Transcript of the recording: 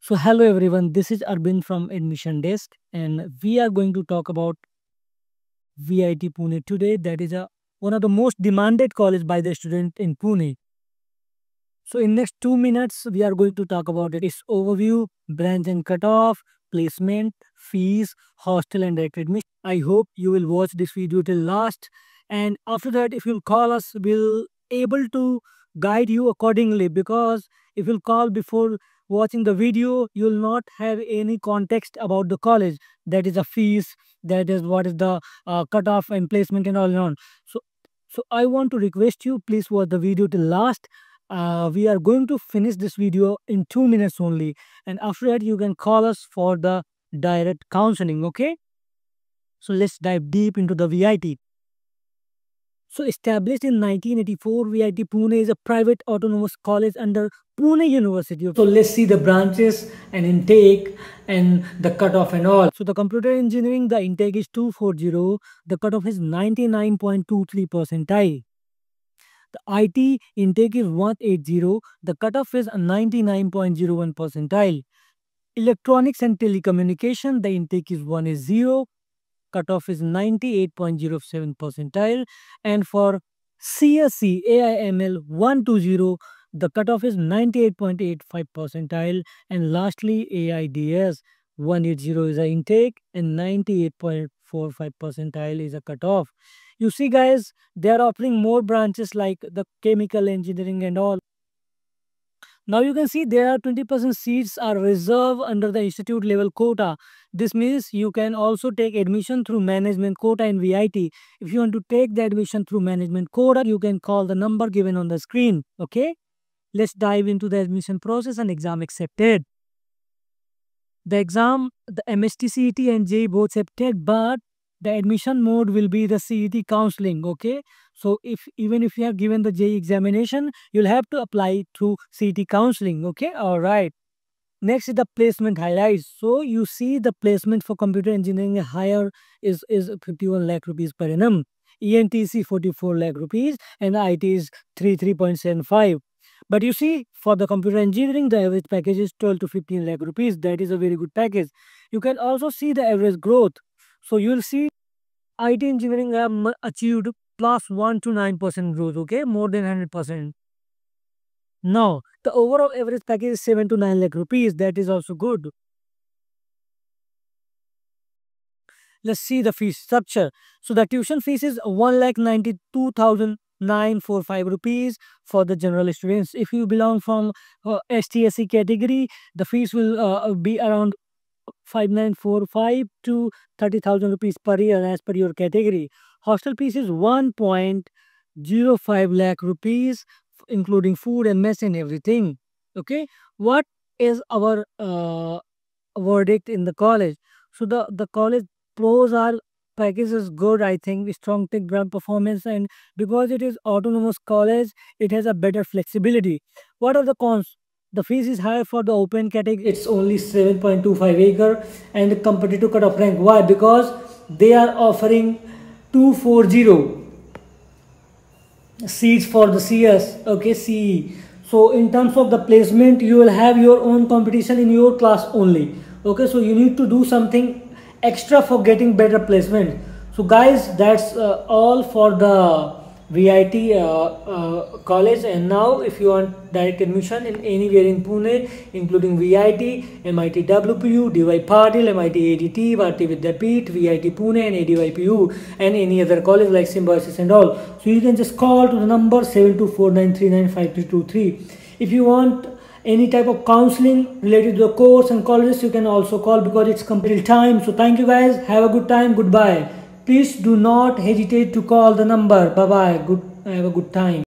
So hello everyone, this is Arvind from Admission Desk and we are going to talk about VIT Pune today. That is one of the most demanded college by the student in Pune. So in next 2 minutes, we are going to talk about its overview, branch and cutoff, placement, fees, hostel and direct admission. I hope you will watch this video till last, and after that if you'll call us, we'll able to guide you accordingly, because if you'll call before watching the video, you'll not have any context about the college. That is a fees, that is what is the cutoff and placement and all and on. So I want to request you, please watch the video till last. We are going to finish this video in 2 minutes only, and after that you can call us for the direct counseling. Okay, so let's dive deep into the VIT. So established in 1984, VIT Pune is a private autonomous college under Pune University. So let's see the branches and intake and the cutoff and all. So the computer engineering, the intake is 240, the cutoff is 99.23 percentile. The IT intake is 180, the cutoff is 99.01 percentile. Electronics and telecommunication, the intake is 180, cutoff is 98.07 percentile. And for CSC AIML 120, the cutoff is 98.85 percentile. And lastly, AIDS 180 is the intake and 98.45 percentile is a cutoff. You see guys, they are offering more branches like the chemical engineering and all. Now you can see there are 20% seats are reserved under the institute level quota. This means you can also take admission through management quota in VIT. If you want to take the admission through management quota, you can call the number given on the screen. Okay, let's dive into the admission process and exam accepted. The exam, the MST CET and JEE both accepted, but the admission mode will be the CET counseling. Okay, so even if you have given the JEE examination, you'll have to apply through CET counseling. Okay, all right. Next is the placement highlights. So you see the placement for computer engineering higher is 51 lakh rupees per annum, ENTC 44 lakh rupees, and IT is 3.75. But you see, for the computer engineering, the average package is 12 to 15 lakh rupees. That is a very good package. You can also see the average growth. So you will see IT engineering have achieved plus 1 to 9% growth, okay, more than 100%. Now, the overall average package is 7 to 9 lakh rupees. That is also good. Let's see the fee structure. So the tuition fees is 1,92,945 rupees for the general students. If you belong from ST/SC category, the fees will be around 5,945 to 30,000 rupees per year as per your category. Hostel fees is 1.05 lakh rupees, including food and mess and everything. Okay, what is our verdict in the college? So the college pros are package is good, I think, strong tech brand performance, and because it is autonomous college, it has a better flexibility. What are the cons? The fees is higher for the open category. It's only 7.25 acre and the competitive cutoff rank. Why? Because they are offering 240 seats for the CS, okay, CE. So in terms of the placement, you will have your own competition in your class only. Okay, so you need to do something extra for getting better placement. So guys, that's all for the VIT college. And now if you want direct admission in anywhere in Pune, including VIT, MIT WPU, DY Patil, MIT ADT, Bharati Vidyapeeth, VIT Pune and ADYPU, and any other college like Symbiosis and all, so you can just call to the number 7249395323. If you want any type of counseling related to the course and colleges, you can also call, because it's complete time. So thank you guys, have a good time, goodbye. Please do not hesitate to call the number. Bye bye, have a good time.